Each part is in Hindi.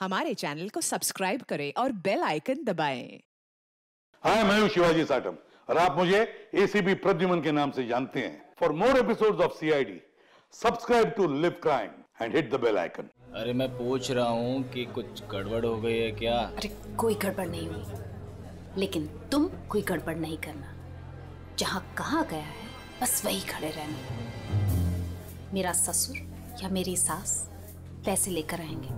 हमारे चैनल को सब्सक्राइब करें और बेल आइकन दबाएं। हाय, मैं हूं शिवाजी साटम और आप मुझे एसीपी प्रद्युमन के नाम से जानते हैं। For more episodes of CID, subscribe to live crime and hit the bell icon. अरे मैं पूछ रहा हूँ कि कुछ गड़बड़ हो गई है क्या? अरे कोई गड़बड़ नहीं हुई, लेकिन तुम कोई गड़बड़ नहीं करना। जहाँ कहा गया है बस वही खड़े रहना। मेरा ससुर या मेरी सास पैसे लेकर आएंगे,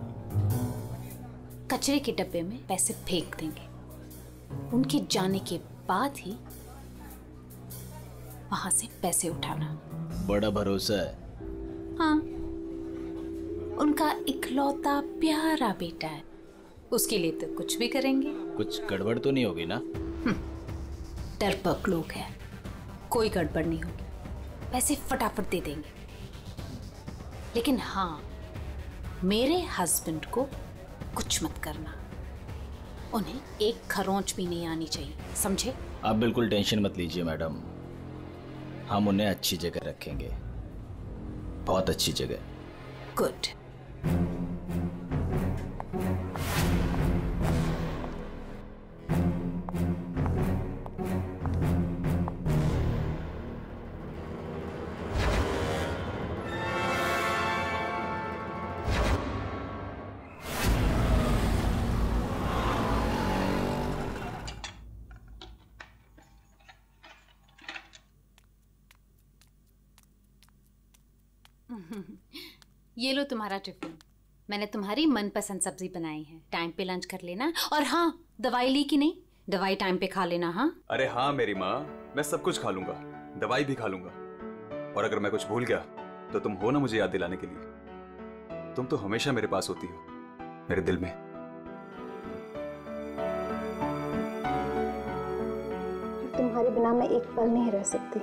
कचरे के डब्बे में पैसे फेंक देंगे। उनके जाने के बाद ही वहां से पैसे उठाना। बड़ा भरोसा है। हाँ, उनका इकलौता प्यारा बेटा है, उसके लिए तो कुछ भी करेंगे। कुछ गड़बड़ तो नहीं होगी ना? डरपोक लोग हैं, कोई गड़बड़ नहीं होगी, पैसे फटाफट दे देंगे। लेकिन हाँ, मेरे हस्बैंड को कुछ मत करना, उन्हें एक खरोंच भी नहीं आनी चाहिए, समझे? आप बिल्कुल टेंशन मत लीजिए मैडम, हम उन्हें अच्छी जगह रखेंगे, बहुत अच्छी जगह। गुड। ये लो तुम्हारा टिफिन, मैंने तुम्हारी मनपसंद सब्जी बनाई है। टाइम पे लंच कर लेना। और हाँ, दवाई ली कि नहीं? दवाई टाइम पे खा लेना। हाँ? अरे हाँ मेरी माँ, मैं सब कुछ खा लूंगा, दवाई भी खा लूंगा। और अगर मैं कुछ भूल गया तो तुम हो ना मुझे याद दिलाने के लिए। तुम तो हमेशा मेरे पास होती हो, मेरे दिल में। तुम्हारे बिना मैं एक पल नहीं रह सकती।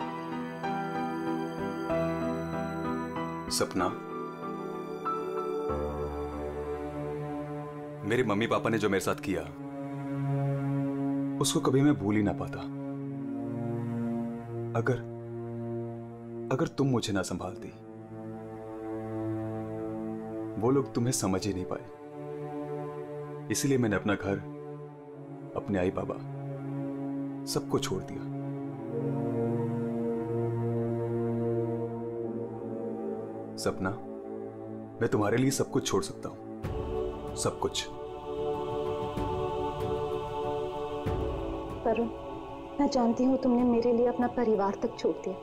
सपना, मेरे मम्मी पापा ने जो मेरे साथ किया उसको कभी मैं भूल ही ना पाता। अगर तुम मुझे ना संभालती, वो लोग तुम्हें समझ ही नहीं पाए। इसलिए मैंने अपना घर, अपने आई बाबा, सबको छोड़ दिया। सपना, मैं तुम्हारे लिए सब कुछ छोड़ सकता हूं, सब कुछ। वरुण, मैं जानती हूँ तुमने मेरे लिए अपना परिवार तक छोड़ दिया,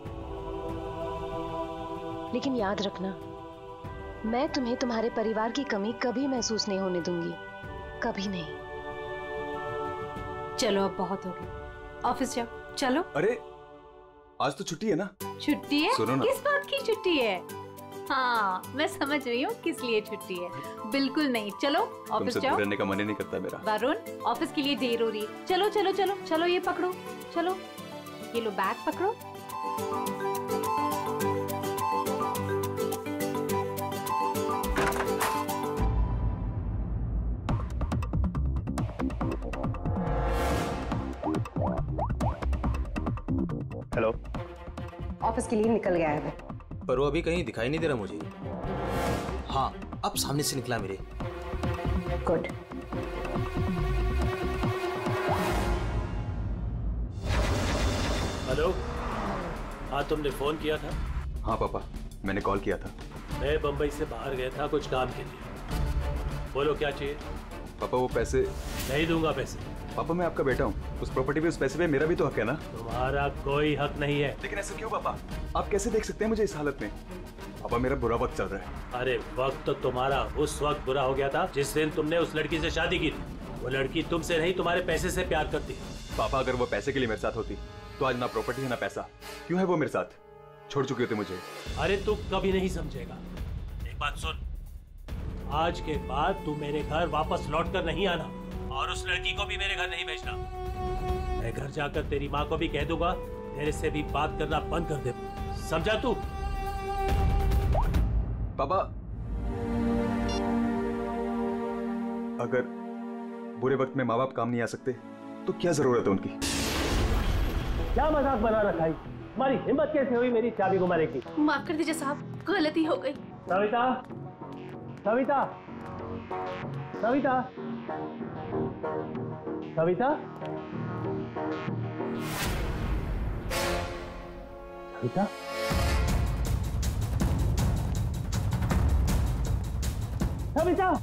लेकिन याद रखना, मैं तुम्हें तुम्हारे परिवार की कमी कभी महसूस नहीं होने दूंगी, कभी नहीं। चलो अब बहुत हो गया, ऑफिस जाओ। चलो। अरे आज तो छुट्टी है ना? छुट्टी है? सुनो ना। किस बात की छुट्टी है? हाँ, मैं समझ रही हूँ किस लिए छुट्टी है। बिल्कुल नहीं, चलो ऑफिस जाओ। रहने का मन ही नहीं करता मेरा। वरुण, ऑफिस के लिए देर हो रही है। चलो चलो चलो चलो, ये पकड़ो, चलो ये लो बैग पकड़ो। हेलो। ऑफिस के लिए निकल गया है वो। पर वो अभी कहीं दिखाई नहीं दे रहा मुझे। हाँ, अब सामने से निकला मेरे। गुड। हेलो। हाँ, तुमने फोन किया था? हाँ पापा, मैंने कॉल किया था। मैं बंबई से बाहर गया था कुछ काम के लिए। बोलो क्या चाहिए? पापा वो पैसे नहीं दूंगा पैसे। पापा मैं आपका बेटा हूँ, उस प्रॉपर्टी पे उस पैसे पे मेरा भी तो हक है ना? तुम्हारा कोई हक नहीं है। लेकिन ऐसा क्यों पापा? आप कैसे देख सकते हैं मुझे इस हालत में? पापा मेरा बुरा वक्त चल रहा है। अरे वक्त तो तुम्हारा उस वक्त बुरा हो गया था जिस दिन तुमने उस लड़की से शादी की थी। वो लड़की तुमसे नहीं तुम्हारे पैसे से प्यार करती है। पापा अगर वो पैसे के लिए मेरे साथ होती तो आज ना प्रॉपर्टी है ना पैसा। क्यों है वो मेरे साथ? छोड़ चुके होते मुझे। अरे तू कभी नहीं समझेगा। एक बात सुन, आज के बाद तू मेरे घर वापस लौट कर नहीं आना और उस लड़की को भी मेरे घर नहीं भेजना। मैं घर जाकर तेरी माँ को भी कह दूंगा तेरे से भी बात करना बंद कर दे, समझा तू? पापा अगर बुरे वक्त में माँ बाप काम नहीं आ सकते तो क्या जरूरत है उनकी? क्या मजाक बना रखा है? तुम्हारी हिम्मत कैसे हुई मेरी चाबी को मारने की? माफ कर दीजिए साहब, गलती हो गई। सविता, सविता, सविता, सविता, सविता, सविता।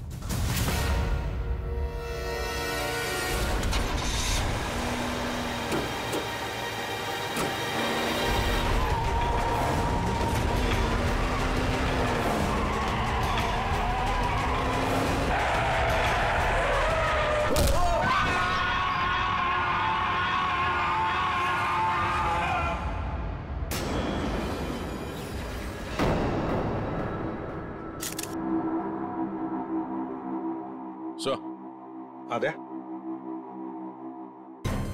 आद्या,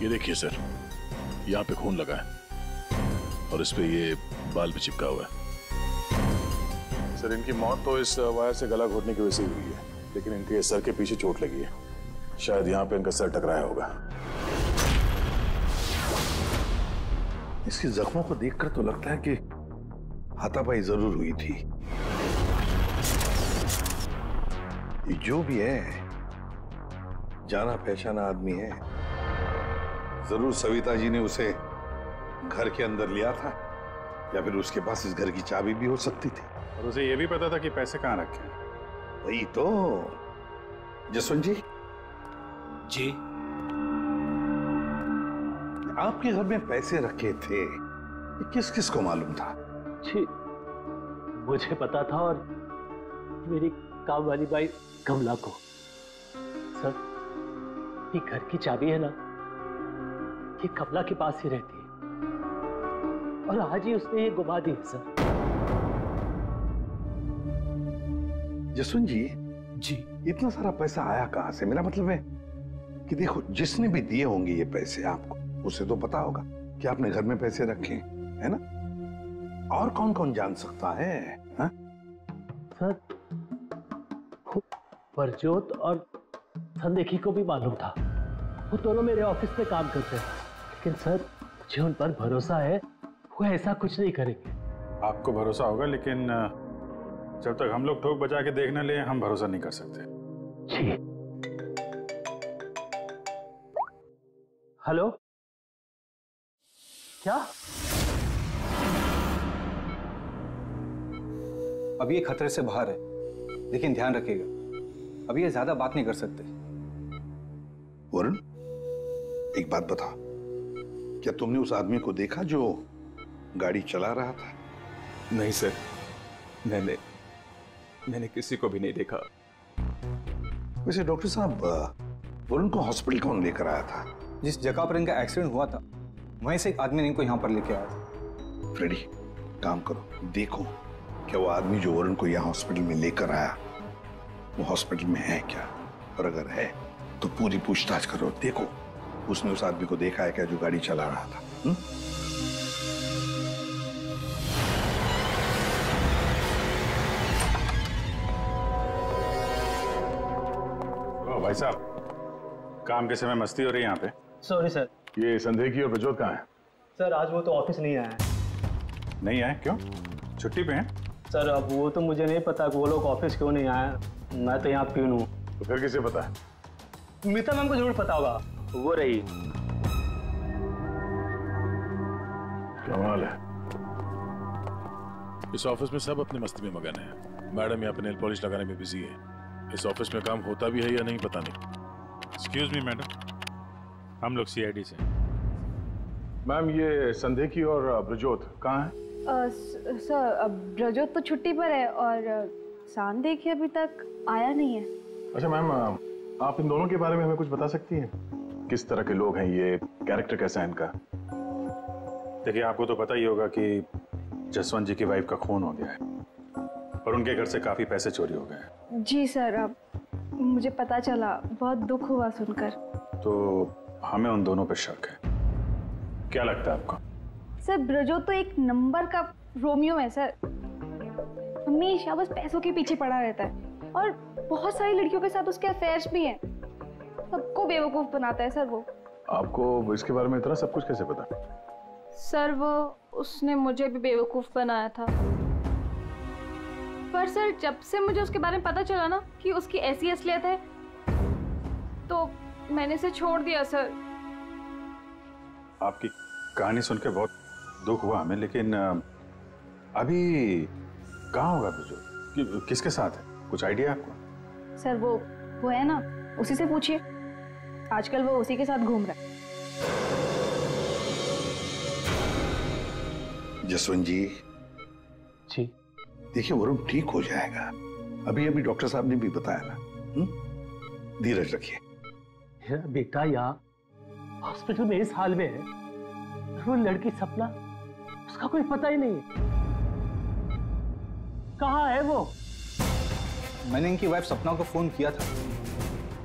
ये देखिए सर, यहाँ पे खून लगा है और इस पे ये बाल भी चिपका हुआ है। सर इनकी मौत तो इस वायर से गला घोटने की वजह से हुई है, लेकिन इनके सर के पीछे चोट लगी है। शायद यहाँ पे इनका सर टकराया होगा। इसके जख्मों को देखकर तो लगता है कि हाथापाई जरूर हुई थी। ये जो भी है जाना पहचाना आदमी है। जरूर सविता जी ने उसे घर के अंदर लिया था, या फिर उसके पास इस घर की चाबी भी हो सकती थी। और उसे ये भी पता था कि पैसे कहाँ रखे हैं। वही तो। जसवंत जी, जी, आपके घर में पैसे रखे थे, ये किस किस को मालूम था? जी मुझे पता था और मेरी काम वाली बाई कमला को। सर, ये घर की चाबी है ना, ये कमला के पास ही रहती है और आज ही उसने ये गुमा दी है सर। जसवंत जी, जी, इतना सारा पैसा आया कहां से? मेरा मतलब है कि देखो, जिसने भी दिए होंगे ये पैसे आपको, उसे तो पता होगा कि आपने घर में पैसे रखे, है ना? और कौन कौन जान सकता है? हा? सर, परजोत और संदेखी को भी मालूम था। वो दोनों मेरे ऑफिस में काम करते हैं, लेकिन सर मुझे उन पर भरोसा है, वो ऐसा कुछ नहीं करेंगे। आपको भरोसा होगा, लेकिन जब तक हम लोग ठोक बजा के देख न ले, हम भरोसा नहीं कर सकते। जी। हेलो, क्या? अभी ये खतरे से बाहर है, लेकिन ध्यान रखिएगा, अभी ये ज्यादा बात नहीं कर सकते। वरुण, एक बात बता, क्या तुमने उस आदमी को देखा जो गाड़ी चला रहा था? नहीं सर, मैंने किसी को भी नहीं देखा। वैसे डॉक्टर साहब, वरुण को हॉस्पिटल कौन लेकर आया था? जिस जगह पर इनका एक्सीडेंट हुआ था, वहीं से एक आदमी इनको यहाँ पर लेके आया था। फ्रेडी, काम करो, देखो क्या वो आदमी जो वरुण को यहाँ हॉस्पिटल में लेकर आया, वो हॉस्पिटल में है क्या? और अगर है तो पूरी पूछताछ करो, देखो उसने उस आदमी को देखा है क्या जो गाड़ी चला रहा था। भाई साहब, काम के समय मस्ती हो रही है यहाँ पे। Sorry sir. ये संदेखी और प्रजोत कहाँ है? सर आज वो तो ऑफिस नहीं आया है। नहीं आए? क्यों? छुट्टी पे हैं? सर अब वो तो मुझे नहीं पता कि वो लोग ऑफिस क्यों नहीं आए। मैं तो यहाँ प्यून हूँ। तो फिर किसे पता है? मीता मैम को जरूर पता होगा, वो रही। कमाल है, इस ऑफिस में सब अपनी मस्ती में मगन है। मैडम यहाँ पे नेल पॉलिश लगाने में बिजी है। इस ऑफिस में काम होता भी है या नहीं पता नहीं। एक्सक्यूज मी मैडम, हम लोग सीआईडी से। मैम ये संदेखी और ब्रजोत कहाँ है? सर ब्रजोत तो छुट्टी पर है और संदेखी अभी तक आया नहीं है। अच्छा मैम, आप इन दोनों के बारे में हमें कुछ बता सकती हैं? किस तरह के लोग हैं ये, कैरेक्टर कैसा है इनका? देखिए आपको तो पता ही होगा कि जसवंत जी की वाइफ का खून हो गया है और उनके घर से काफी पैसे चोरी हो गए। जी सर, अब मुझे पता चला, बहुत दुख हुआ सुनकर। तो हमें उन दोनों पर शक है। क्या लगता है आपको? सर ब्रजोत तो एक नंबर का रोमियो है सर, हमेशा बस पैसों के पीछे पड़ा रहता है और बहुत सारी लड़कियों के साथ उसके अफेयर्स भी हैं। सबको बेवकूफ बनाता है सर वो। आपको इसके बारे में इतना सब कुछ कैसे पता? सर वो उसने मुझे भी बेवकूफ बनाया था, पर सर जब से मुझे उसके बारे में पता चला ना कि उसकी ऐसी असलियत है, तो मैंने इसे छोड़ दिया सर। आपकी कहानी सुन के बहुत दुख हुआ हमें, लेकिन अभी कहाँ होगा ब्रजोत? किसके साथ है? कुछ आइडिया आपको? सर वो है ना, उसी से पूछिए। आजकल वो उसी के साथ घूम रहा है। जसवंत जी देखिए, वरुण ठीक हो जाएगा। अभी डॉक्टर साहब ने भी बताया ना। धीरज रखिए। बेटा यहाँ हॉस्पिटल में इस हाल में है, वो लड़की सपना, उसका कोई पता ही नहीं है। कहाँ है वो? मैंने इनकी वाइफ सपना को फोन किया था,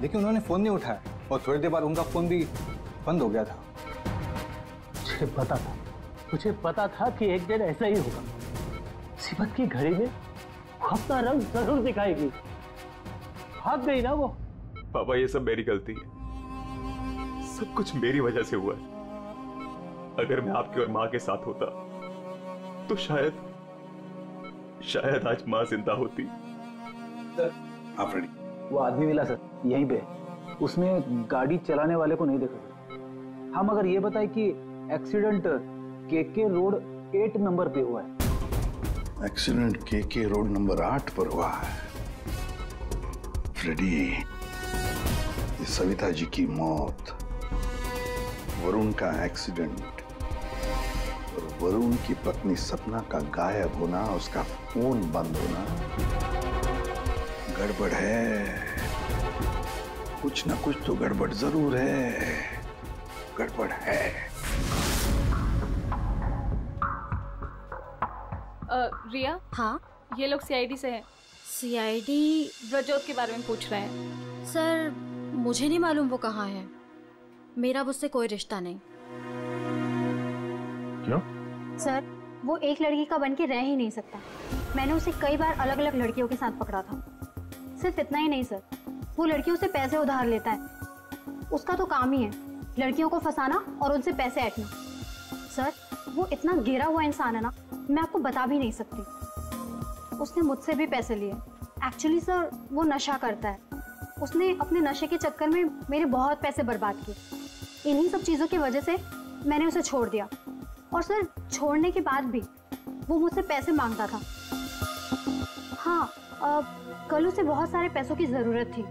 लेकिन उन्होंने फोन नहीं उठाया और थोड़ी देर बाद उनका फोन भी बंद हो गया था। मुझे पता था कि एक दिन ऐसा ही होगा। मुसीबत की घड़ी में वो अपना रंग जरूर दिखाएगी। भाग गई ना वो। पापा, ये सब मेरी गलती है, सब कुछ मेरी वजह से हुआ है। अगर मैं आपके और माँ के साथ होता तो शायद आज माँ जिंदा होती। आप रेडी? वो आदमी मिला सर, यहीं पे। उसने गाड़ी चलाने वाले को नहीं देखा। हम अगर ये बताए कि एक्सीडेंट केके रोड 8 नंबर पे हुआ है। एक्सीडेंट केके रोड नंबर 8 पर हुआ है। फ्रेडी, ये सविता जी की मौत, वरुण का एक्सीडेंट और वरुण की पत्नी सपना का गायब होना, उसका फोन बंद होना, गड़बड़ है। कुछ ना कुछ तो गड़बड़ जरूर है। गड़बड़ है। रिया। हाँ, ये लोग सीआईडी से हैं। सीआईडी? ब्रजोत के बारे में पूछ रहे हैं। सर मुझे नहीं मालूम वो कहाँ है। मेरा उससे कोई रिश्ता नहीं। क्यों? सर वो एक लड़की का बन के रह ही नहीं सकता। मैंने उसे कई बार अलग अलग लड़कियों के साथ पकड़ा था। सिर्फ इतना ही नहीं सर, वो लड़कियों से पैसे उधार लेता है। उसका तो काम ही है लड़कियों को फंसाना और उनसे पैसे ऐंठना। सर वो इतना गिरा हुआ इंसान है ना, मैं आपको बता भी नहीं सकती। उसने मुझसे भी पैसे लिए। एक्चुअली सर वो नशा करता है। उसने अपने नशे के चक्कर में मेरे बहुत पैसे बर्बाद किए। इन्हीं सब चीज़ों की वजह से मैंने उसे छोड़ दिया। और सर छोड़ने के बाद भी वो मुझसे पैसे मांगता था। हाँ, कल उसे बहुत सारे पैसों की ज़रूरत थी।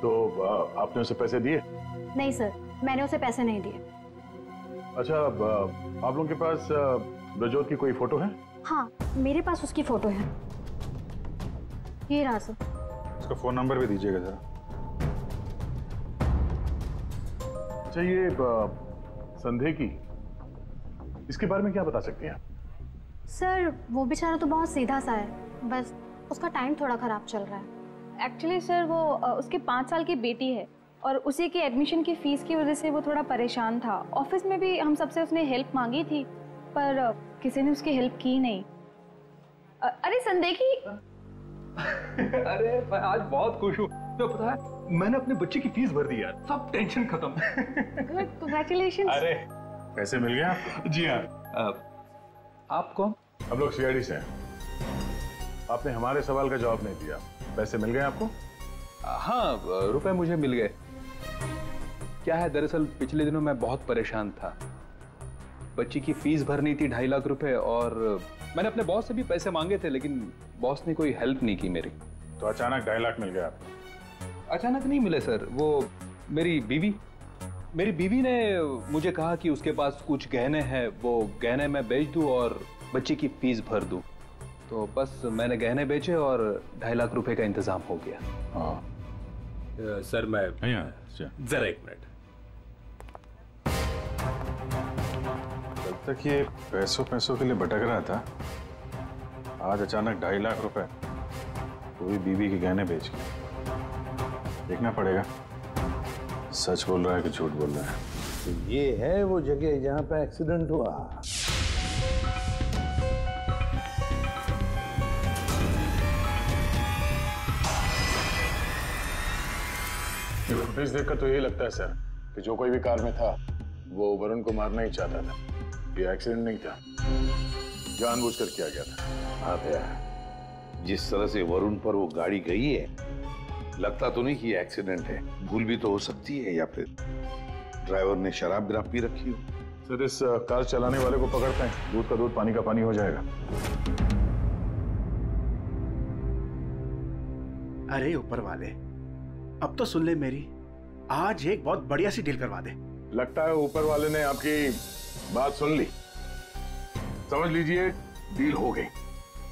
तो आपने उसे पैसे दिए? नहीं सर, मैंने उसे पैसे नहीं दिए। अच्छा, आप लोगों के पास ब्रजोत की कोई फोटो है? हाँ, मेरे पास उसकी फोटो है। ये रहा सर। उसका फोन नंबर भी दीजिएगा जरा। अच्छा, ये संदेह की, इसके बारे में क्या बता सकते हैं? सर वो बेचारा तो बहुत सीधा सा है, बस उसका टाइम थोड़ा खराब चल रहा है। एक्चुअली सर वो उसके 5 साल की बेटी है और उसी के एडमिशन की फीस की वजह से वो थोड़ा परेशान था। ऑफिस में भी हम सबसे उसने हेल्प मांगी थी, पर किसी ने उसकी हेल्प की नहीं। अरे संदेखी। अरे मैं आज बहुत खुश हूँ। तो पता है, मैंने अपने बच्चे की फीस भर दी यार, सब टेंशन खत्म। कांग्रेचुलेशन। अरे पैसे मिल गए आपको? जी हाँ। आप कौन? हम लोग सीआईडी से हैं। आपने हमारे सवाल का जवाब नहीं दिया। पैसे मिल गए आपको? हाँ, रुपए मुझे मिल गए। क्या है, दरअसल पिछले दिनों मैं बहुत परेशान था। बच्ची की फीस भरनी थी 2.5 लाख रुपए, और मैंने अपने बॉस से भी पैसे मांगे थे, लेकिन बॉस ने कोई हेल्प नहीं की मेरी। तो अचानक 2.5 लाख मिल गया आपको? अचानक नहीं मिले सर, वो मेरी बीवी ने मुझे कहा कि उसके पास कुछ गहने हैं, वो गहने मैं बेच दूं और बच्ची की फीस भर दूं। तो बस मैंने गहने बेचे और 2.5 लाख रुपए का इंतजाम हो गया। हाँ सर मैं जरा 1 मिनट। जब तक ये पैसों के लिए भटक रहा था, आज अचानक 2.5 लाख रुपए, वो भी बीवी के गहने बेच के। देखना पड़ेगा सच बोल रहा है कि झूठ बोल रहा है। तो ये है वो जगह जहां पे एक्सीडेंट हुआ। फुटेज देखकर तो यही लगता है सर कि जो कोई भी कार में था वो वरुण को मारना ही चाहता था। ये एक्सीडेंट नहीं था, जानबूझकर किया गया था। हाँ भैया, जिस तरह से वरुण पर वो गाड़ी गई है, लगता तो नहीं कि एक्सीडेंट है, भूल भी तो हो सकती है, या फिर ड्राइवर ने शराब बिराब पी रखी हो। सर इस कार चलाने वाले को पकड़ते हैं, दूध का दूध पानी का पानी हो जाएगा। अरे ऊपर वाले, अब तो सुन ले मेरी, आज एक बहुत बढ़िया सी डील करवा दे। लगता है ऊपर वाले ने आपकी बात सुन ली, समझ लीजिए डील हो गई।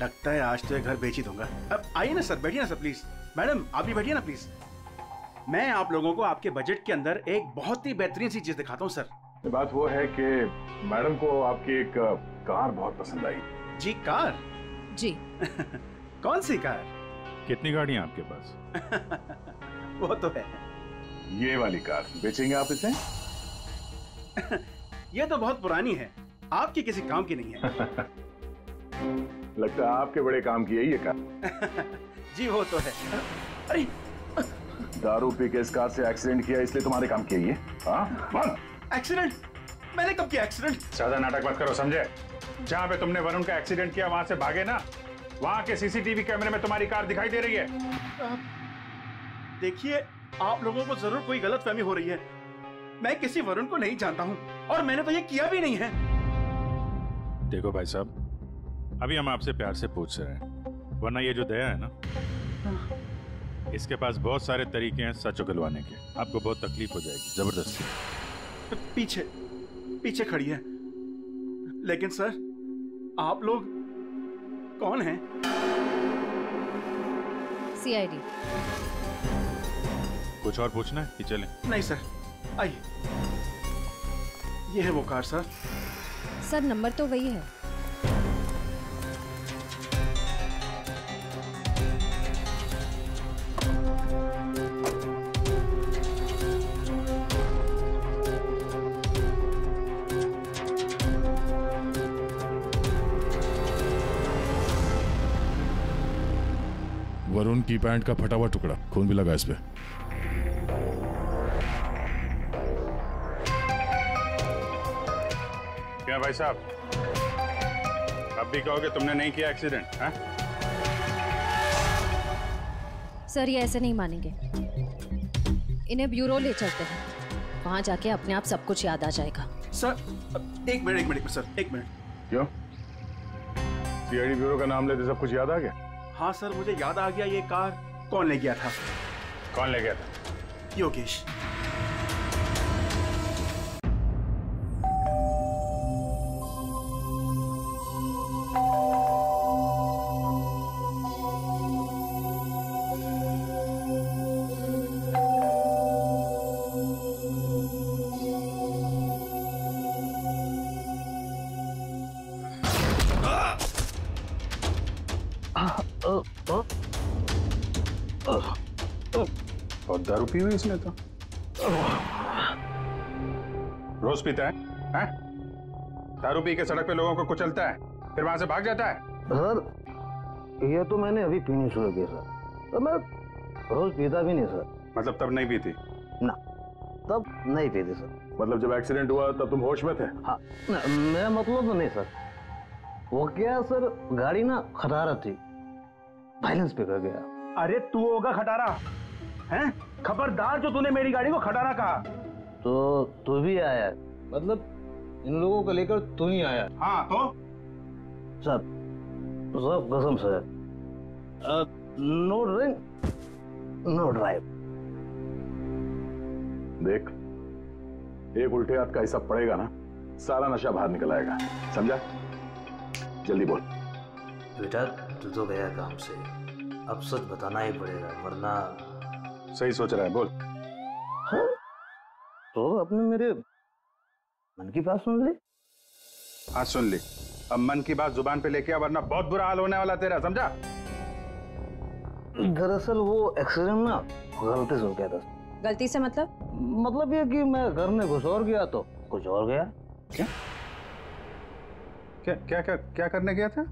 लगता है आज तो ये घर बेच ही दूंगा। अब आइए ना सर, बैठिए ना सर प्लीज। मैडम आप भी बैठिए ना प्लीज। मैं आप लोगों को आपके बजट के अंदर एक बहुत ही बेहतरीन सी चीज दिखाता हूँ सर। बात वो है कि मैडम को आपकी एक कार बहुत पसंद आई। जी कार? जी। कौन सी कार? कितनी गाड़ियां आपके पास? वो तो है। ये वाली कार बेचेंगे आप इसे? ये तो बहुत पुरानी है, आपकी किसी काम की नहीं है। लगता है आपके बड़े काम की है ये कार। जी वो तो है। अरे दारू पी के इस कार से एक्सीडेंट किया इसलिए तुम्हारे काम की है ये? हाँ? एक्सीडेंट? मैंने कब किया एक्सीडेंट? ज्यादा नाटक मत करो, समझे? जहाँ पे तुमने वरुण का एक्सीडेंट किया वहां से भागे ना, वहां के सीसीटीवी कैमरे में तुम्हारी कार दिखाई दे रही है। देखिए, आप लोगों को जरूर कोई गलतफहमी हो रही है। मैं किसी वरुण को नहीं जानता हूँ और मैंने तो ये किया भी नहीं है। देखो भाई साहब, अभी हम आपसे प्यार से पूछ रहे हैं, वरना ये जो दया है ना, इसके पास बहुत सारे तरीके हैं सच उगलवाने के। आपको बहुत तकलीफ हो जाएगी जबरदस्ती। पीछे पीछे खड़ी है। लेकिन सर, आप लोग कौन हैं? सीआईडी। कुछ और पूछना है कि चलें? नहीं सर, आइए। ये है वो कार सर। सर नंबर तो वही है। वरुण की पैंट का फटा हुआ टुकड़ा, खून भी लगा इस पे। क्या भाई साहब, अब भी कहोगे तुमने नहीं किया एक्सीडेंट? हाँ? सर ये ऐसे नहीं मानेंगे, इन्हें ब्यूरो ले चलते हैं, वहां जाके अपने आप सब कुछ याद आ जाएगा। सर एक मिनट सर, एक मिनट। क्यों? सीआईडी ब्यूरो का नाम लेते सब कुछ याद आ गया? हाँ सर, मुझे याद आ गया ये कार कौन ले गया था। कौन ले गया था? योगेश। और दारू पी हुई इसने तो। रोज पीता है? हैं? दारू पी के सड़क पे लोगों को कुचलता है, फिर वहां से भाग जाता है। सर ये तो मैंने अभी पीनी शुरू की सर, तो मैं रोज पीता भी नहीं सर। मतलब तब नहीं पीती? ना, तब नहीं पीती सर। मतलब जब एक्सीडेंट हुआ तब तुम होश में थे? हाँ, मेरा मतलब तो नहीं सर। वो क्या सर, गाड़ी ना खटारा थी, बैलेंस पे कर गया। अरे तू होगा खटारा हैं? खबरदार जो तूने मेरी गाड़ी को खटारा कहा। तो तू भी आया? मतलब इन लोगों को लेकर तू ही आया? हाँ तो सब कसम से, नो ड्रिंक नो ड्राइव। देख, एक उल्टे हाथ का हिसाब पड़ेगा ना, सारा नशा बाहर निकल आएगा, समझा? जल्दी बोल। बेटा तू तो गया काम से, अब सच बताना ही पड़ेगा वरना। सही सोच रहा है, बोल। हाँ? तो आपने मेरे मन की बात सुन ली? हाँ सुन ली। अब मन की बात जुबान पे लेके आ, वरना बहुत बुरा हाल होने वाला तेरा, समझा? दरअसल वो एक्सीडेंट ना गलती से हो गया था। गलती से मतलब? मतलब ये कि मैं घर में घुस और गया तो कुछ और गया। क्या क्या क्या क्या, क्या करने गया था?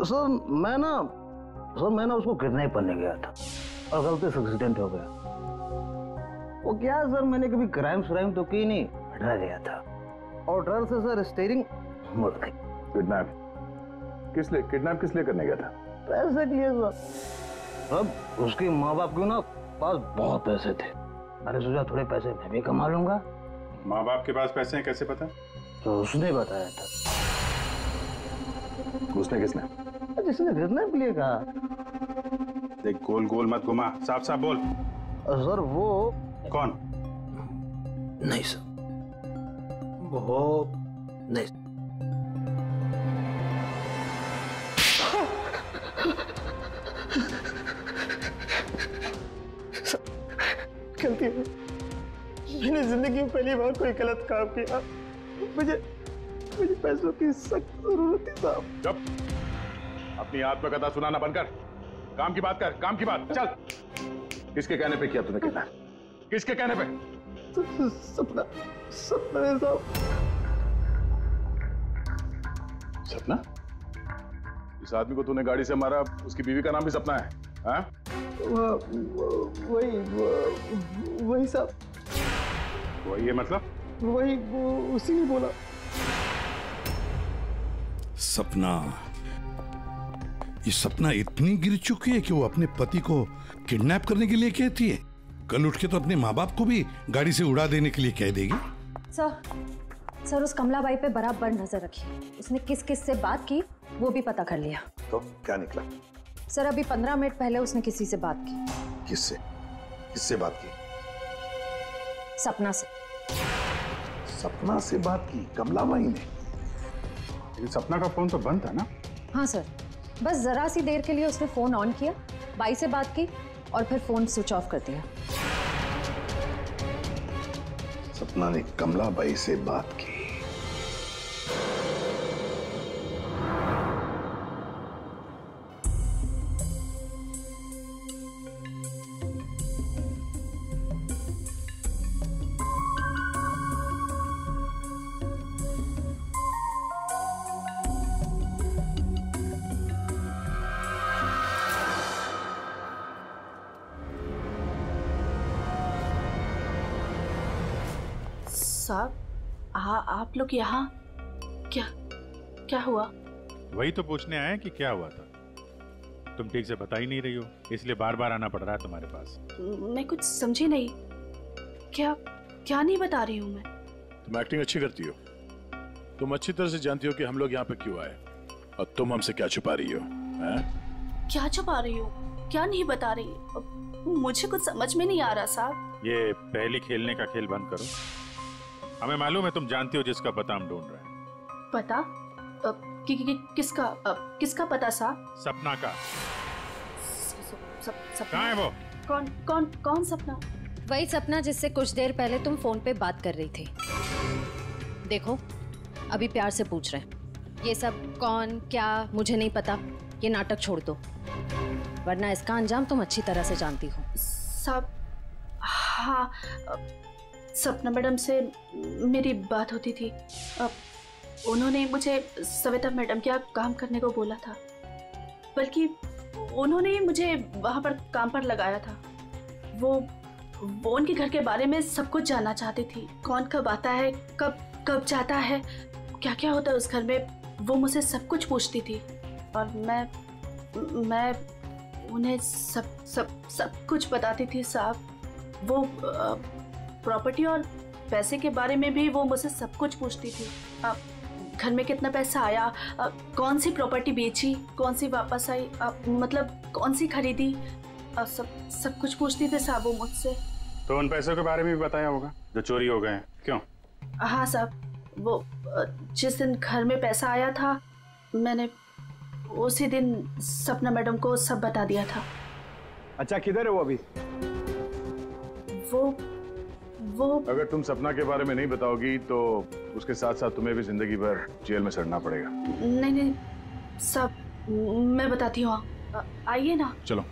सर मैं ना उसको किडनैप करने गया था और गलती से एक्सीडेंट हो गया। वो क्या सर, मैंने कभी क्राइम तो की नहीं, डर गया था और डर से सर स्टीयरिंग मुड़ गई। किडनैप किस लिए करने गया था? पैसे के लिए सर। अब उसके माँ बाप को ना पास बहुत पैसे थे। मैंने सोचा थोड़े पैसे मैं भी कमा लूंगा। माँ बाप के पास पैसे हैं कैसे पता? तो उसने बताया था। उसने किसने? जिसने किडनैप के लिए कहा। देख गोल गोल मत घुमा, साफ साफ बोल। सर वो कौन? नहीं सर, वो नहीं। गलती है, मैंने जिंदगी में पहली बार कोई गलत काम किया। मुझे पैसों की सख्त जरूरत थी साहब। चुप, अपनी आत्मकथा सुनाना बंद कर, काम की बात कर, काम की बात। चल, किसके कहने पे किया तूने किडनैप? किसके कहने पे? सपना है साहब। सपना? इस आदमी को तूने गाड़ी से मारा, उसकी बीवी का नाम भी सपना है? हाँ? वही साहब। वही है मतलब? वही उसी ने बोला। सपना, ये सपना इतनी गिर चुकी है कि वो अपने पति को किडनैप करने के लिए कहती है। कल उठ के तो अपने माँ बाप को भी गाड़ी से उड़ा देने के लिए कह देगी। सर उस कमलाबाई पे बराबर नजर रखिए। उसने किस किस से बात की वो भी पता कर लिया। तो क्या निकला? सर अभी 15 मिनट पहले उसने किसी से बात की। किससे? किससे बात की? सपना से। सपना से बात की कमलाबाई ने? लेकिन सपना का फोन तो बंद था ना? हाँ सर, बस जरा सी देर के लिए उसने फोन ऑन किया, बाई से बात की और फिर फोन स्विच ऑफ कर दिया। सपना ने कमलाबाई से बात की। साहब, आप लोग यहाँ क्या हुआ? वही तो पूछने आए कि क्या हुआ था। तुम ठीक से बता ही नहीं रही हो, इसलिए बार बार आना पड़ रहा है तुम्हारे पास। मैं कुछ समझी नहीं। क्या नहीं बता रही हूँ मैं? तुम एक्टिंग अच्छी करती हो। तुम अच्छी तरह से जानती हो कि हम लोग यहाँ पे क्यों आए और तुम हमसे क्या छुपा रही हो? क्या छुपा रही हो? क्या नहीं बता रही? मुझे कुछ समझ में नहीं आ रहा साहब। ये पहली खेलने का खेल बंद करो। हमें मालूम है तुम जानती हो जिसका पता हम ढूंढ रहे हैं। पता? किसका पता साहब? सपना का। सपना? कहाँ है वो? कौन सपना? वही सपना जिससे कुछ देर पहले तुम फोन पे बात कर रही थी। देखो अभी प्यार से पूछ रहे हैं, ये सब कौन क्या मुझे नहीं पता, ये नाटक छोड़ दो, वरना इसका अंजाम तुम अच्छी तरह से जानती हो। साहब, हाँ, सपना मैडम से मेरी बात होती थी। उन्होंने मुझे सविता मैडम के यहाँ काम करने को बोला था, बल्कि उन्होंने ही मुझे वहाँ पर काम पर लगाया था। वो उनके घर के बारे में सब कुछ जानना चाहती थी। कौन कब आता है, कब जाता है, क्या क्या होता है उस घर में, वो मुझसे सब कुछ पूछती थी। और मैं उन्हें सब कुछ बताती थी साहब। वो प्रॉपर्टी और पैसे के बारे में भी वो मुझसे सब कुछ पूछती थी। घर में कितना पैसा आया, कौन सी प्रॉपर्टी बेची, कौन सी वापस आई, मतलब कौन सी खरीदी, सब कुछ पूछती थी साहब वो मुझसे। तो उन पैसों के बारे में भी बताया होगा जो चोरी हो गए हैं, क्यों? हाँ साहब, वो जिस दिन घर में पैसा आया था मैंने उसी दिन सपना मैडम को सब बता दिया था। अच्छा, किधर है वो अभी? वो अगर तुम सपना के बारे में नहीं बताओगी तो उसके साथ साथ तुम्हें भी जिंदगी भर जेल में सड़ना पड़ेगा। नहीं सब मैं बताती हूँ, आइए ना। चलो।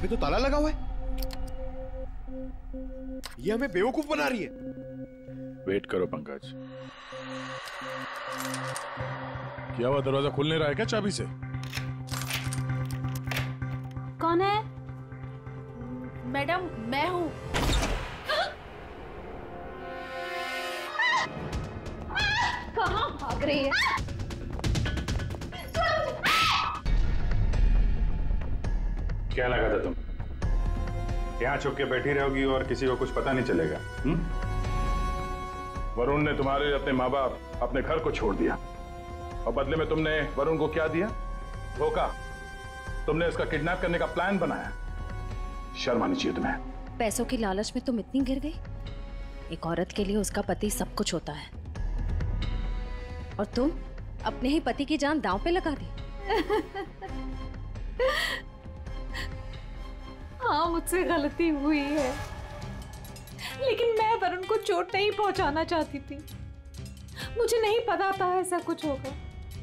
तो ताला लगा हुआ है। ये हमें बेवकूफ बना रही है। वेट करो पंकज। क्या हुआ, दरवाजा खुल नहीं रहा है क्या चाबी से? कौन है? मैडम मैं हूँ। कहाँ भाग रही है? क्या लगा था तुम यहाँ छुप के बैठी रहोगी और किसी को कुछ पता नहीं चलेगा? वरुण ने तुम्हारे अपने माँ बाप, अपने घर को छोड़ दिया और बदले में तुमने वरुण को क्या दिया? धोखा। तुमने उसका किडनैप करने का प्लान बनाया। शर्म आनी चाहिए तुम्हें। पैसों की लालच में तुम इतनी गिर गई? एक औरत के लिए उसका पति सब कुछ होता है और तुम अपने ही पति की जान दांव पे लगा दी। हाँ, मुझसे गलती हुई है, लेकिन मैं वरुण को चोट नहीं पहुंचाना चाहती थी। मुझे नहीं पता था ऐसा कुछ होगा।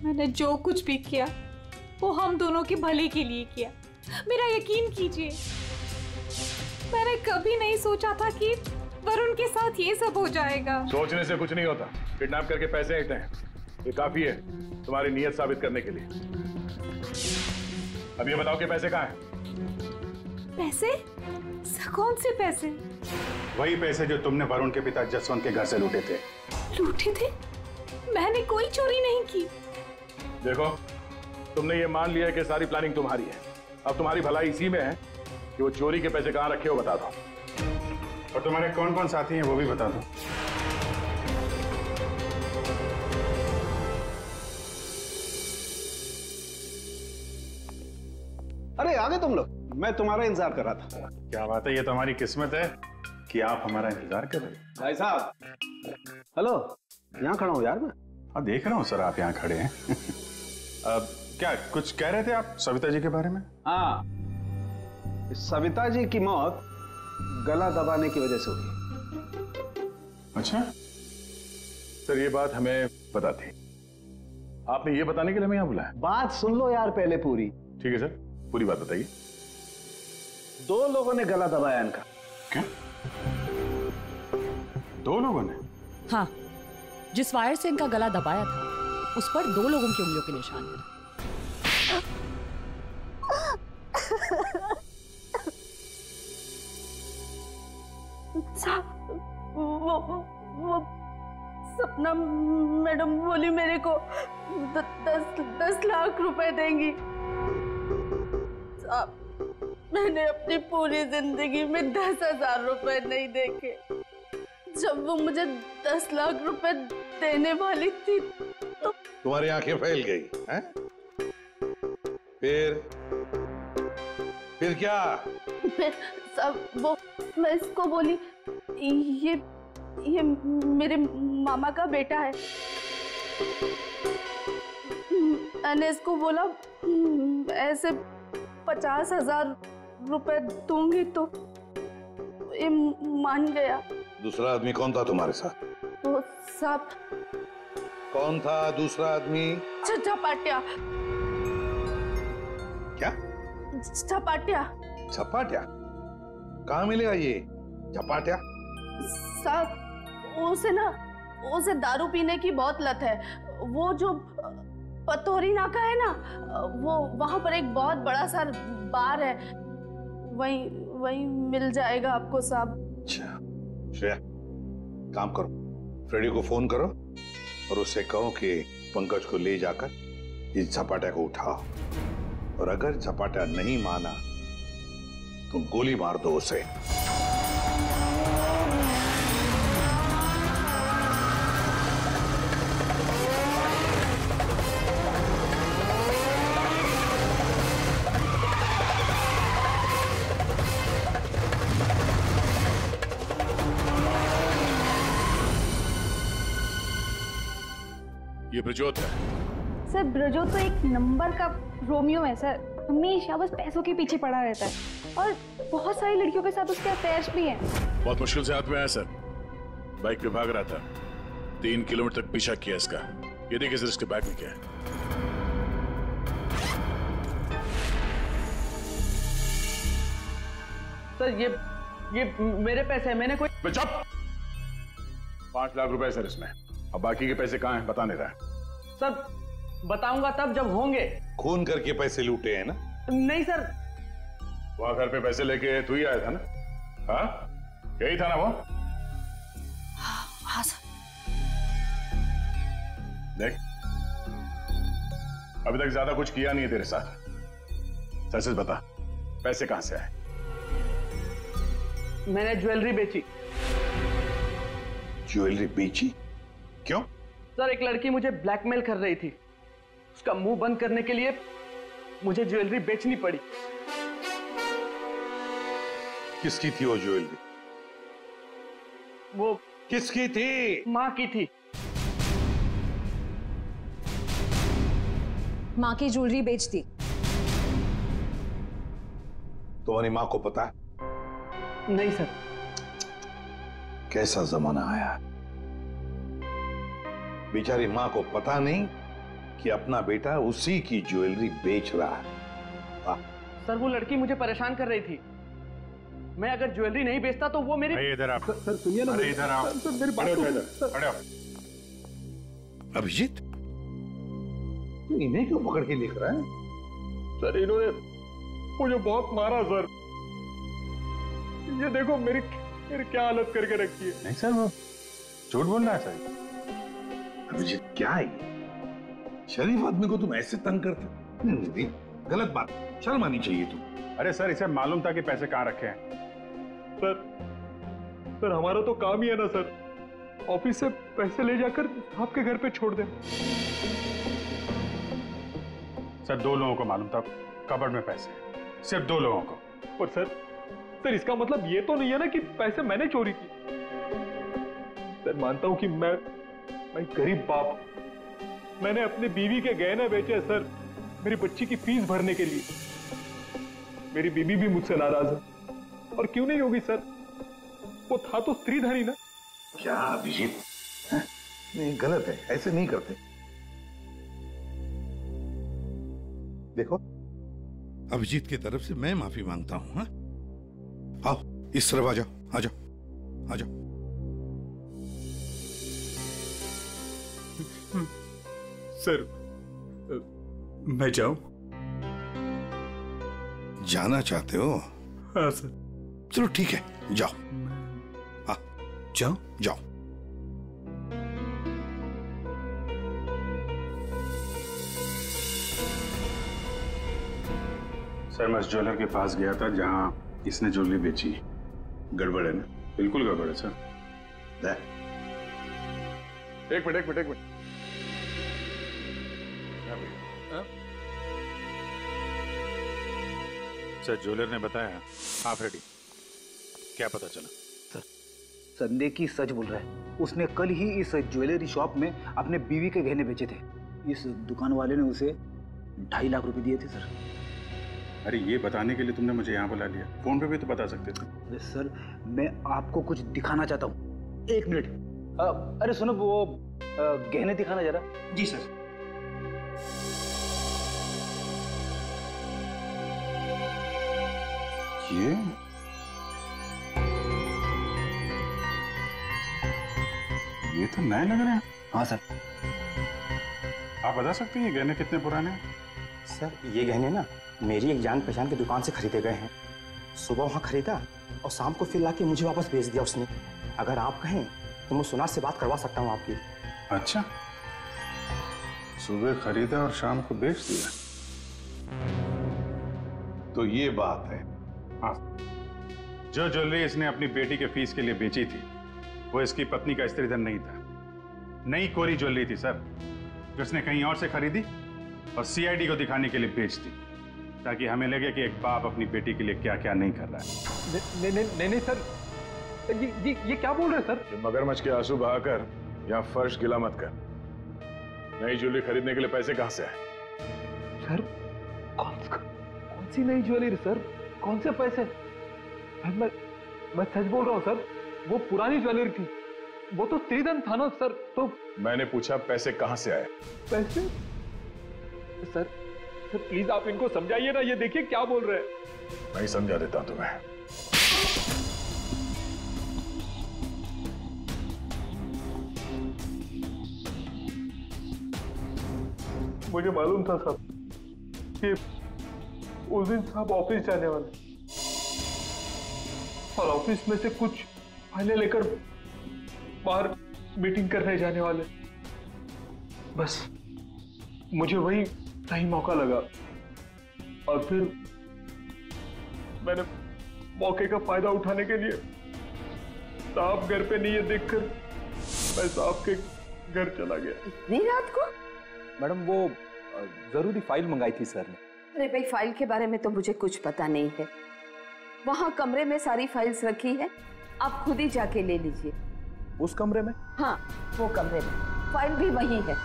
मैंने जो कुछ भी किया वो हम दोनों के भले के लिए किया। मेरा यकीन कीजिए, मैंने कभी नहीं सोचा था कि वरुण के साथ ये सब हो जाएगा। सोचने से कुछ नहीं होता। किडनैप करके पैसे ऐंठे हैं, ये काफी है तुम्हारी नीयत साबित करने के लिए। अब ये बताओ कि पैसे कहाँ हैं? पैसे? कौन से पैसे? वही पैसे जो तुमने वरुण के पिता जसवंत के घर से लूटे थे। लूटे थे? मैंने कोई चोरी नहीं की। देखो, तुमने ये मान लिया है कि सारी प्लानिंग तुम्हारी है। अब तुम्हारी भलाई इसी में है कि वो चोरी के पैसे कहाँ रखे हो बता दो, और तुम्हारे कौन कौन साथी हैं वो भी बता दो। अरे आ गए तुम लोग, मैं तुम्हारा इंतजार कर रहा था। क्या बात है, ये तो हमारी किस्मत है कि आप हमारा इंतजार कर रहे हैं। भाई साहब, हेलो, यहाँ खड़ा हूँ यार मैं। हाँ देख रहा हूँ सर, आप यहाँ खड़े हैं। क्या कुछ कह रहे थे आप सविता जी के बारे में? हाँ, सविता जी की मौत गला दबाने की वजह से हुई। अच्छा सर, ये बात हमें पता थी। आपने ये बताने के लिए हमें यहाँ बुलाया? बात सुन लो यार पहले पूरी। ठीक है सर, पूरी बात बताइए। 2 लोगों ने गला दबाया इनका। क्या? 2 लोगों ने? हाँ, जिस वायर से इनका गला दबाया था उस पर 2 लोगों की उंगलियों के निशान हैं। वो सपना मैडम बोली मेरे को 10 लाख रुपए देंगी। मैंने अपनी पूरी जिंदगी में 10,000 रुपए नहीं देखे। जब वो मुझे 10 लाख रुपए देने वाली थी तो तुम्हारी आंखें फैल गई हैं? फिर क्या? वो मैं इसको बोली ये मेरे मामा का बेटा है। मैंने इसको बोला ऐसे 50,000 रुपए दूंगी तो ये मान गया। दूसरा आदमी कौन था तुम्हारे साथ? वो सब कौन था दूसरा आदमी? झपाटिया। क्या? झपाटिया। झपाटिया? कहाँ मिलेगा ये झपाटिया? साहब, उसे दारू पीने की बहुत लत है। वो जो पतोरी नाका है ना, वो वहां पर एक बहुत बड़ा सा बार है, वही मिल जाएगा आपको साहब। अच्छा श्रेया, काम करो, फ्रेडी को फोन करो और उससे कहो कि पंकज को ले जाकर इस झपाटा को उठाओ, और अगर झपाटा नहीं माना तो गोली मार दो उसे। ये ब्रजोत है। सर, ब्रजोत तो एक नंबर का रोमियो है सर। हमेशा बस पैसों के पीछे पड़ा रहता है और बहुत सारी लड़कियों के साथ उसके अफेयर्स भी हैं। बहुत मुश्किल से हाथ में आया सर। बाइक पे भाग रहा था, 3 किलोमीटर तक पीछा किया इसका। ये देखिए सर, इसके बैग में क्या है। सर ये मेरे पैसे हैं, मैंने कोई। चुप! 5 लाख रुपए सर इसमें, अब बाकी के पैसे कहाँ हैं बता नहीं रहा है। सर बताऊंगा तब जब होंगे। खून करके पैसे लूटे हैं ना? नहीं सर। वहां घर पे पैसे लेके तू ही आया था ना? हाँ यही था ना वो? हाँ सर। देख अभी तक ज्यादा कुछ किया नहीं है तेरे साथ, सच सच बता पैसे कहां से आए? मैंने ज्वेलरी बेची। ज्वेलरी बेची? क्यों? सर एक लड़की मुझे ब्लैकमेल कर रही थी, उसका मुंह बंद करने के लिए मुझे ज्वेलरी बेचनी पड़ी। किसकी थी वो ज्वेलरी? वो किसकी थी? माँ की थी। माँ की ज्वेलरी बेच दी। तुम्हारी माँ को पता है? नहीं सर। कैसा जमाना आया, बेचारी माँ को पता नहीं कि अपना बेटा उसी की ज्वेलरी बेच रहा है। सर वो लड़की मुझे परेशान कर रही थी, मैं अगर ज्वेलरी नहीं बेचता तो वो मेरी। इधर आप। सर सुनिए ना। इधर आओ। सर मेरी बात खड़े अभिजीत तू इन्हें क्यों पकड़ के लिख रहा है? सर इन्होंने मुझे बहुत मारा सर, ये देखो मेरी क्या हालत करके रखी है। नहीं सर वो झूठ बोल रहा है सर। अभिजीत क्या है ये? शरीफ आदमी को तुम ऐसे तंग करते? नहीं, गलत बात, शर्म आनी चाहिए तुम। अरे सर इसे मालूम था कि पैसे कहाँ रखे हैं। सर हमारा तो काम ही है ना सर, ऑफिस से पैसे ले जाकर आपके घर पे छोड़ दें। सर 2 लोगों को मालूम था कबर्ड में पैसे, सिर्फ 2 लोगों को। पर सर इसका मतलब ये तो नहीं है ना कि पैसे मैंने चोरी की। सर मानता हूं कि मैं गरीब बाप, मैंने अपनी बीवी के गहने बेचे सर मेरी बच्ची की फीस भरने के लिए। मेरी बीवी भी मुझसे नाराज है, और क्यों नहीं होगी सर, वो था तो स्त्रीधनी ना। क्या अभिजीत, नहीं गलत है, ऐसे नहीं करते। देखो अभिजीत की तरफ से मैं माफी मांगता हूं। हाँ आओ इस तरफ आ जाओ, आ जाओ, आ जाओ। सर मैं जाऊं? जाना चाहते हो? हाँ सर। चलो ठीक है जाओ। हाँ जाओ जाओ। सर मैं उस ज्वेलर के पास गया था जहां इसने ज्वेलरी बेची। गड़बड़ है ना? बिल्कुल गड़बड़ है सर। एक मिनट। सर ज्वेलर ने बताया आप रेडी, क्या पता चला? सर संदेह की सच बोल रहा है, उसने कल ही इस ज्वेलरी शॉप में अपने बीवी के गहने बेचे थे। इस दुकान वाले ने उसे 2.5 लाख रुपए दिए थे सर। अरे ये बताने के लिए तुमने मुझे यहाँ बुला लिया, फोन पे भी तो बता सकते थे। अरे सर मैं आपको कुछ दिखाना चाहता हूँ, 1 मिनट। अरे सुनो वो गहने दिखाना जरा। जी सर। ये तो नए लग रहे हैं। हाँ सर। आप बता सकते हैं ये गहने कितने पुराने हैं? सर ये गहने ना मेरी एक जान पहचान की दुकान से खरीदे गए हैं। सुबह वहाँ खरीदा और शाम को फिर लाके मुझे वापस भेज दिया उसने। अगर आप कहें तो मैं सुनार से बात करवा सकता हूँ आपकी। अच्छा, सुबह खरीदा और शाम को बेच दिया, तो ये बात है। हाँ, जो ज्वेलरी इसने अपनी बेटी के फीस के लिए बेची थी वो इसकी पत्नी का स्त्रीधन नहीं था, नई कोरी ज्वेलरी थी सर, जो उसने कहीं और से खरीदी और सीआईडी को दिखाने के लिए बेच दी, ताकि हमें लगे कि एक बाप अपनी बेटी के लिए क्या क्या नहीं कर रहा है। नहीं सर, ये क्या बोल रहे हैं सर? मगरमच्छ के आंसू बहाकर यहाँ फर्श गिला मत कर। नई ज्वेलरी खरीदने के लिए पैसे कहाँ से आए? सर कौन सी नई ज्वेलरी सर, कौन से पैसे? मैं सच बोल रहा हूँ सर, वो पुरानी ज्वेलरी थी, वो तो स्त्रीधन था ना सर। तो मैंने पूछा पैसे कहाँ से आए? पैसे? सर प्लीज आप इनको समझाइए ना, ये देखिए क्या बोल रहे हैं। मैं समझा देता हूं तुम्हें। मुझे मालूम था साहब कि उस दिन साहब ऑफिस जाने वाले और ऑफिस में से कुछ फाइलें लेकर बाहर मीटिंग करने जाने वाले। बस मुझे वही सही मौका लगा और फिर मैंने मौके का फायदा उठाने के लिए साहब घर पे नहीं है देखकर मैं साहब के घर चला गया। इतनी रात को? मैडम वो जरूरी फाइल मंगाई थी सर ने। अरे भाई फाइल के बारे में तो मुझे कुछ पता नहीं है। वहाँ कमरे में सारी फाइल्स रखी है, आप खुद ही जाके ले लीजिए। उस कमरे में? हाँ वो कमरे में, फाइल भी वही है।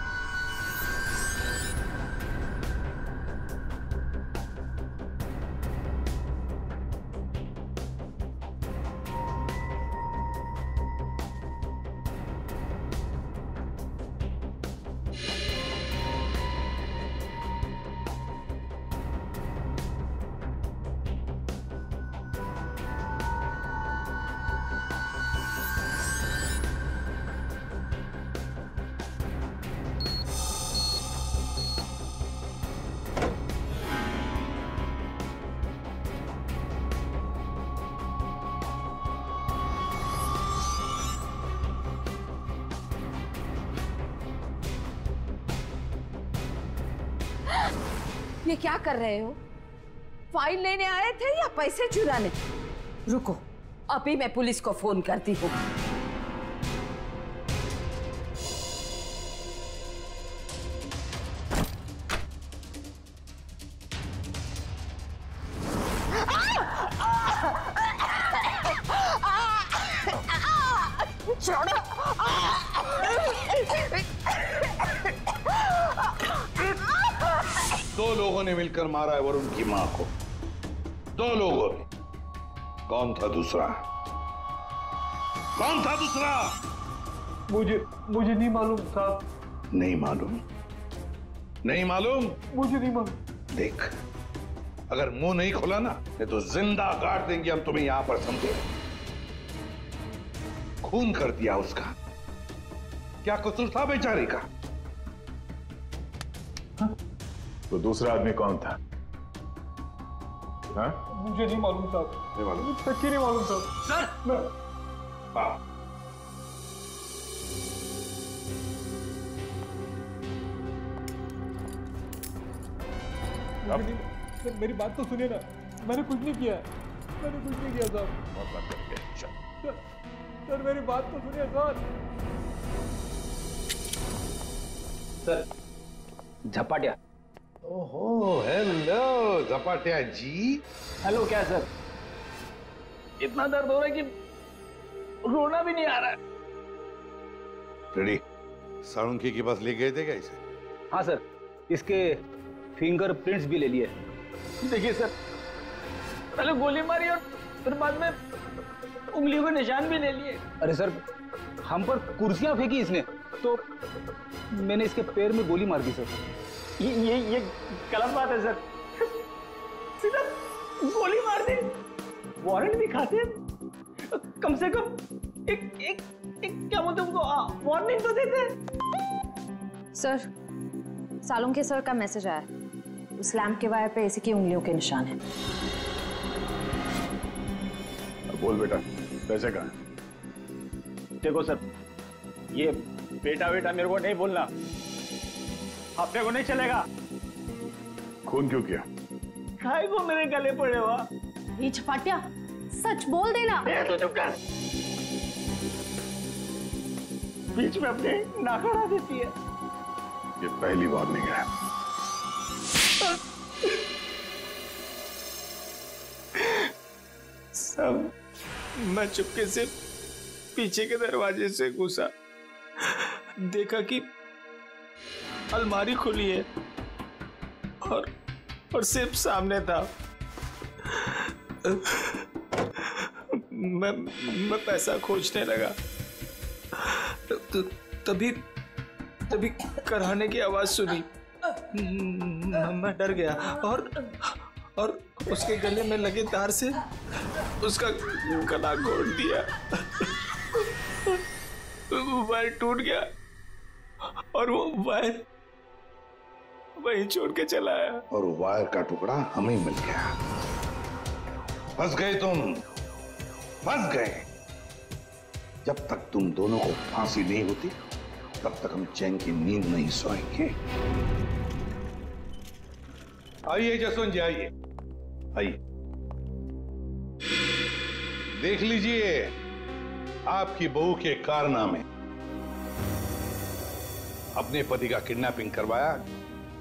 ये क्या कर रहे हो? फाइल लेने आए थे या पैसे चुराने? रुको, अभी मैं पुलिस को फोन करती हूँ। दो लोगों ने मिलकर मारा है वरुण की मां को। दो लोगों ने। कौन था दूसरा? कौन था दूसरा? मुझे नहीं मालूम साहब। नहीं मालूम? नहीं मालूम? मुझे नहीं मालूम। देख, अगर मुंह नहीं खोला ना तो जिंदा काट देंगे हम तुम्हें यहां पर, समझे? खून कर दिया उसका। क्या कसूर था बेचारे का? तो दूसरा आदमी कौन था? हाँ? मुझे नहीं मालूम साहब। नहीं मालूम? सच्ची नहीं मालूम साहब। सर! हाँ। मेरी बात तो सुनिए ना, मैंने कुछ नहीं किया। मैंने कुछ नहीं किया साहब। बहुत बात करके। सर मेरी बात तो सुनिए सर। झपाटिया। ओहो, हेलो झपाटिया जी। हेलो। क्या सर? इतना दर्द हो रहा है कि रोना भी नहीं आ रहा है। रेडी? साळुंखे के पास ले गए थे क्या इसे? हाँ सर, इसके फिंगरप्रिंट्स भी ले लिए। देखिए सर, पहले गोली मारी और फिर बाद में उंगलियों के निशान भी ले लिए। अरे सर, हम पर कुर्सियां फेंकी इसने तो मैंने इसके पैर में गोली मार दी सर। ये गलत बात है सर। सीधा गोली मार दी। वारंट भी खाते, कम से कम एक क्या बोलते उनको वार्निंग तो देते। सर, साळुंखे सर का मैसेज आया है। उस लैंप के वायर पे इसी की उंगलियों के निशान हैं। बोल बेटा, पैसे कहाँ? देखो सर, ये बेटा मेरे को नहीं बोलना, अपने को नहीं चलेगा। खून क्यों किया? खाए को मेरे गले पड़े हुआ। ये झपाटिया, सच बोल देना। तो चुप कर। बीच में अपने नाक अड़ा देती है। ये पहली वार्निंग है। सब मैं चुपके से पीछे के दरवाजे से घुसा, देखा कि अलमारी खुली है और सिर्फ सामने था। मैं पैसा खोजने लगा तो तभी कराने की आवाज सुनी। मैं डर गया और उसके गले में लगे तार से उसका गला घोट दिया। वायर टूट गया और वो वहीं छोड़ के चला आया। और वायर का टुकड़ा हमें मिल गया। फंस गए तुम, फंस गए। जब तक तुम दोनों को फांसी नहीं होती तब तक हम चैन की नींद नहीं सोएंगे। आइए जसवंत जी, आइए आइए। देख लीजिए आपकी बहू के कारनामे। अपने पति का किडनैपिंग करवाया,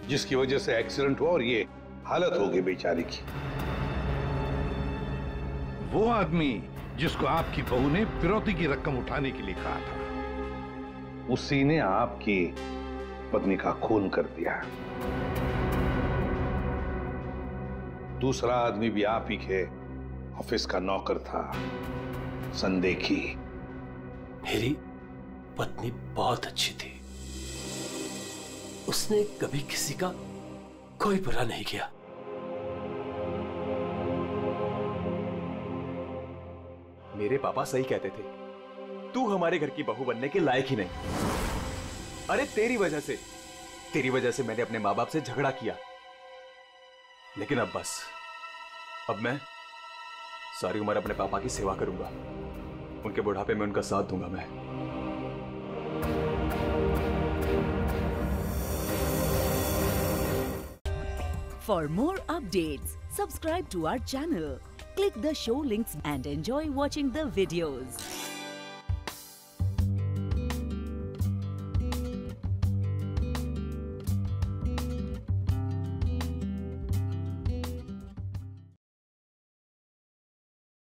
जिसकी वजह से एक्सीडेंट हुआ और ये हालत हो गई बेचारी की। वो आदमी जिसको आपकी बहू ने फिरौती की रकम उठाने के लिए कहा था, उसी ने आपकी पत्नी का खून कर दिया। दूसरा आदमी भी आप ही के ऑफिस का नौकर था, संदेखी। मेरी पत्नी बहुत अच्छी थी, उसने कभी किसी का कोई बुरा नहीं किया। मेरे पापा सही कहते थे, तू हमारे घर की बहू बनने के लायक ही नहीं। अरे तेरी वजह से मैंने अपने माँ बाप से झगड़ा किया। लेकिन अब बस, अब मैं सारी उम्र अपने पापा की सेवा करूंगा, उनके बुढ़ापे में उनका साथ दूंगा मैं। For more updates, subscribe to our channel, click the show links and enjoy watching the videos.